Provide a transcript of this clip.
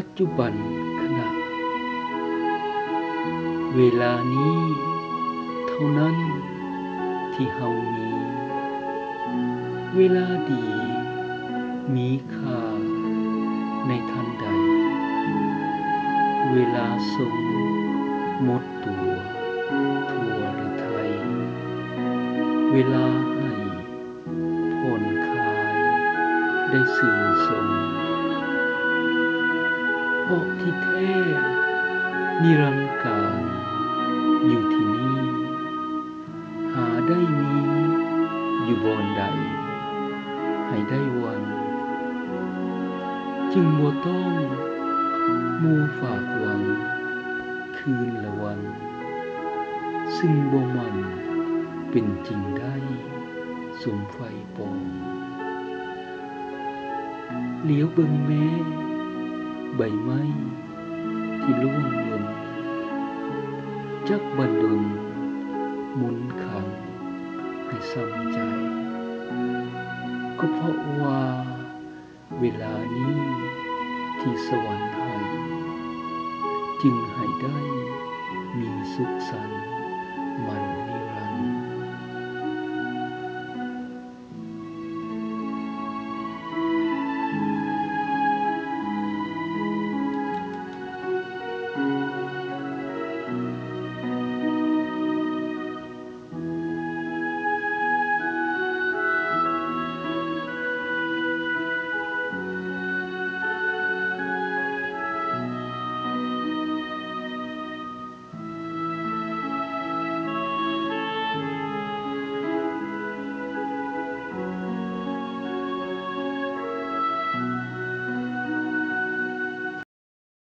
ปัจจุบันขณะเวลานี้เท่านั้นที่เฮามีเวลาดีมีค่าในทันใดเวลาสงหมดตัวทั่วหรือไทยเวลาให้ผ่อนคลายได้สื่อสมเพราะที่แท้นิรันดร์การอยู่ที่นี่หาได้มีอยู่บ่อนใดให้ได้วันจึงบ่ต้องมู่ฝากหวังคืนละวันซึ่งบ่มันเป็นจริงได้สมไฟปองเหลียวเบิ่งแม้ใบไม้ที่ร่วงหล่นจักบันดลหมุนขังให้ซ้ำใจก็เพราะว่าเวลานี้ที่สวรรค์ให้จึงให้ได้มีสุขสันต์มัน